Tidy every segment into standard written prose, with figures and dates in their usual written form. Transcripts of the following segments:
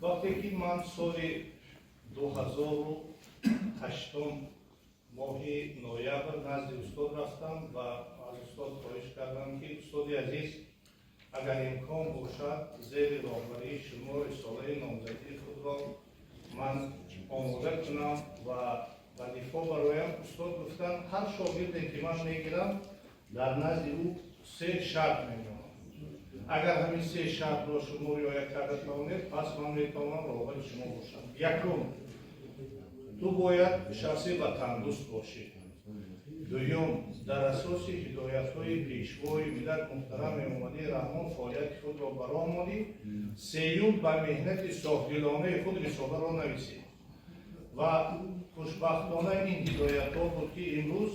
وقتی که من سال 2008 ماه نوامبر نزد استاد رفتم و از استاد خواهش کردم که استاد عزیز اگر امکان باشد زیر راهبری شما رساله نامزدی خود را من آماده کنم و وظیفه برایم. استاد گفتن هر شاگردی که من میگیرم در نزد او 3 شرط میمونم. اگر همین 3 شرط را شما رعایت کرده توانید پس من میتوانم راهبر شما باشم. یکم تو باید شخصی و تندرست باشی. دوم در اساس هدایت‌های پیشوای ملت محترم امامعلی رحمان فعالیت خود را برآورده. سوم به مهنت صافدلانه خود رساله را نویسید و خوشبختانه این هدایت‌ها بود که امروز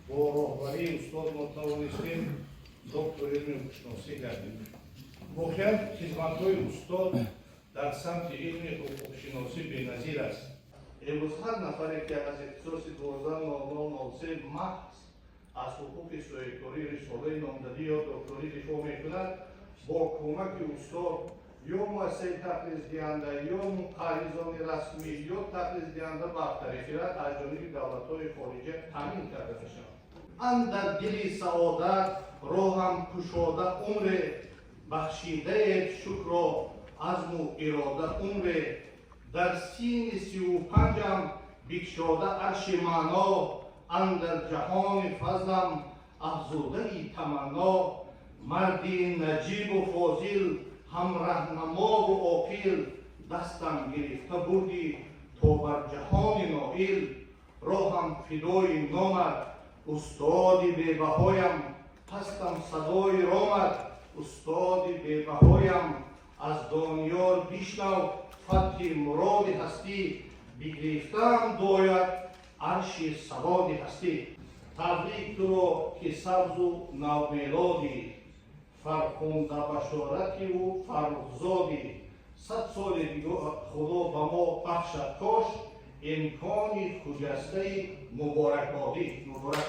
با راهبری استاد ما توانستیم دکتر علم حقوق‌شناسی گردیم. واقعا خدمت‌های استاد در سمت علم حقوق‌شناسی بی‌نظیر است. امروز هر نفری که از اختصاص 12/99/03 محض از حقوق سویکاری رساله نامزدی یا دکتری دفاع میکند، با کمک استاد یا مؤسسه تدریس دهنده یا مقرران رسمی یا تدریس دهنده برتری خیرات از جانب دولت‌های خارجی تامین کرده میشود. اندر دل سعادت راهم کشاده عمر بخشیده شکر و عزم و اراده عمر در سین 35 بگشاده عرش معنا اندر جهان فضلم افزوده تمنا مردی نجیب و فاضل هم رهنما و عاقل دستم گرفته بردی تا بر جهان نائل راهم فدای نامت استاد بی‌بهایم هستم صدای رامت استاد بی‌بهایم از دانیال بشنو فتح مراد هستی بگرفتم داید عرش سواد هستی. تبریک تو را که سبز و نومیلادی فرخنده بشارتی و فرخزادی 100 سال دیگه خدا به ما بخشد کاش امکانی خجسته مبارک بادی. مبارک